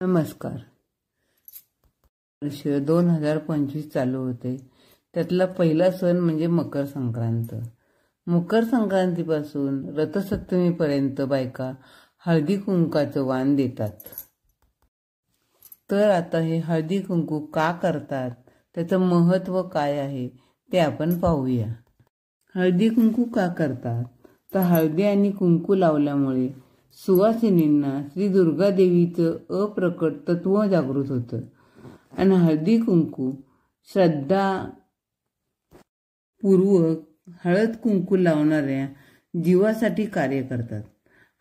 नमस्कार. वर्ष 2025 चालू होते. त्यातला पहिला सण म्हणजे मकर संक्रांत. मकर संक्रांतीपासून रथसप्तमीपर्यंत बायका हळदी कुंकाचं वाण देतात. तर आता हे हळदी कुंकू का करतात, त्याचं महत्त्व काय आहे ते आपण पाहूया. हळदी कुंकू का करतात तर हळदी आणि कुंकू लावल्यामुळे सुवासिनींना श्री दुर्गा देवीचं अप्रकट तत्व जागृत होतं आणि हळदी कुंकू श्रद्धापूर्वक हळद कुंकू लावणाऱ्या जीवासाठी कार्य करतात.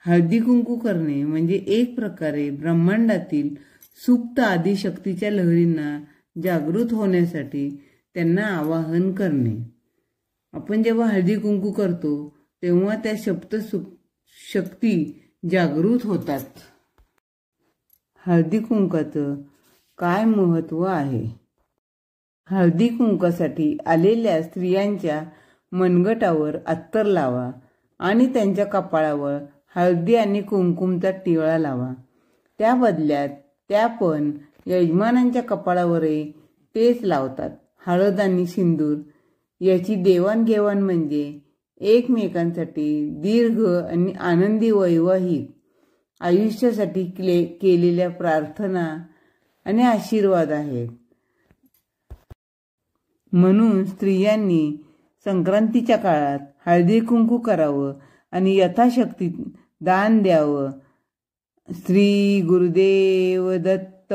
हळदी कुंकू करणे म्हणजे एक प्रकारे ब्रह्मांडातील सुप्त आदिशक्तीच्या लहरींना जागृत होण्यासाठी त्यांना आवाहन करणे. आपण जेव्हा हळदी कुंकू करतो तेव्हा त्या सप्त शक्ती जागृत होतात. हळदी कुंकाचं काय महत्त्व आहे? हळदी कुंकासाठी आलेल्या स्त्रियांच्या मनगटावर अत्तर लावा आणि त्यांच्या कपाळावर हळदी आणि कुंकुमचा टिळा लावा. त्या बदल्यात त्या पण यजमानांच्या कपाळावरही तेच लावतात. हळद आणि सिंदूर याची देवाणघेवाण म्हणजे एकमेकांसाठी दीर्घ आणि आनंदी वैवाहिक आयुष्यासाठी केलेल्या प्रार्थना आणि आशीर्वाद आहेत. म्हणून स्त्रियांनी संक्रांतीच्या काळात हळदी कुंकू करावं आणि यथाशक्ती दान द्यावं. श्री गुरुदेव दत्त.